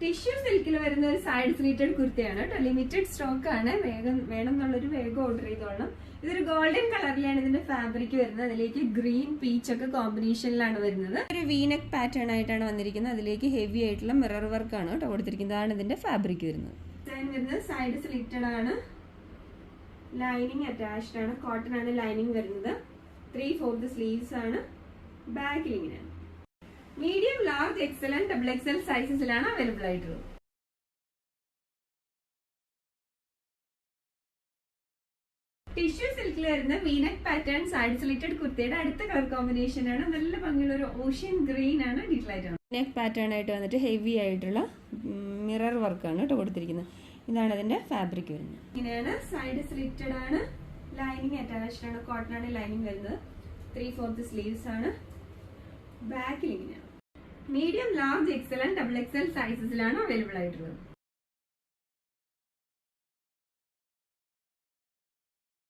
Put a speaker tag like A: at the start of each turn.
A: Tissue സിൽക്കിൽ വരുന്ന ഒരു സൈഡ് സ്ലീറ്റഡ് കുർത്തിയാണ് കേട്ടോ. ലിമിറ്റഡ് സ്റ്റോക്ക് ആണ്. വേഗം വേണം എന്നുള്ളൊരു വേഗം ഓർഡർ ചെയ്തോളണം. ഇതൊരു ഗോൾഡൻ കളറിലാണ് ഇതിന്റെ ഫാബ്രിക് വരുന്നത്. അതിലേക്ക് ഗ്രീൻ പീച്ച് ഒക്കെ കോമ്പിനേഷനിലാണ് വരുന്നത്. ഒരു വീനെക്ക് പാറ്റേൺ ആയിട്ടാണ് വന്നിരിക്കുന്നത്. അതിലേക്ക് ഹെവി ആയിട്ടുള്ള മിറർ വർക്ക് ആണ് കേട്ടോ കൊടുത്തിരിക്കുന്നത്. അതാണ് ഇതിന്റെ ഫാബ്രിക് വരുന്നത്. ഡിസൈൻ വരുന്നത് സൈഡ് സ്ലിറ്റഡ് ആണ്. ലൈനിങ് അറ്റാച്ച്ഡ് ആണ്. കോട്ടൺ ആണ് ലൈനിങ് വരുന്നത്. 3/4 സ്ലീവ്സ് ആണ്. ബാക്കിൽ ഇങ്ങനെയാണ്. Medium, large, XL and double XL സൈസസിലാണ് അവൈലബിൾ ആയിട്ടുള്ളത്. ടിഷ്യൂ സിൽക്കിൽ വരുന്ന വീനക്ക് പാറ്റേൺ സൈഡ് സ്ലിറ്റഡ് കുർത്തിയുടെ അടുത്ത കളർ കോമ്പിനേഷൻ ആണ്. നല്ല ഭംഗിയുള്ള ഒരു ഓഷ്യൻ ഗ്രീൻ ആണ്. ഡീറ്റെയിൽ വീനക്ക് പാറ്റേൺ ആയിട്ട് വന്നിട്ട് ഹെവി ആയിട്ടുള്ള മിറർ വർക്കാണ് കേട്ടോ കൊടുത്തിരിക്കുന്നത്. ഇതാണ് അതിന്റെ ഫാബ്രിക് വരുന്നത്. ഇങ്ങനെയാണ്. സൈഡ് സ്ലിറ്റഡ് ആണ്. ലൈനിങ് അറ്റാച്ച്ഡ് ആണ്. കോട്ടൺ ആണ് ലൈനിങ് വരുന്നത്. 3/4 സ്ലീവ്സ് ആണ്. ബാക്കിൽ ഇങ്ങനെയാണ്. Medium, large, XL and double XL സൈസസിലാണ് അവൈലബിൾ ആയിട്ടുള്ളത്.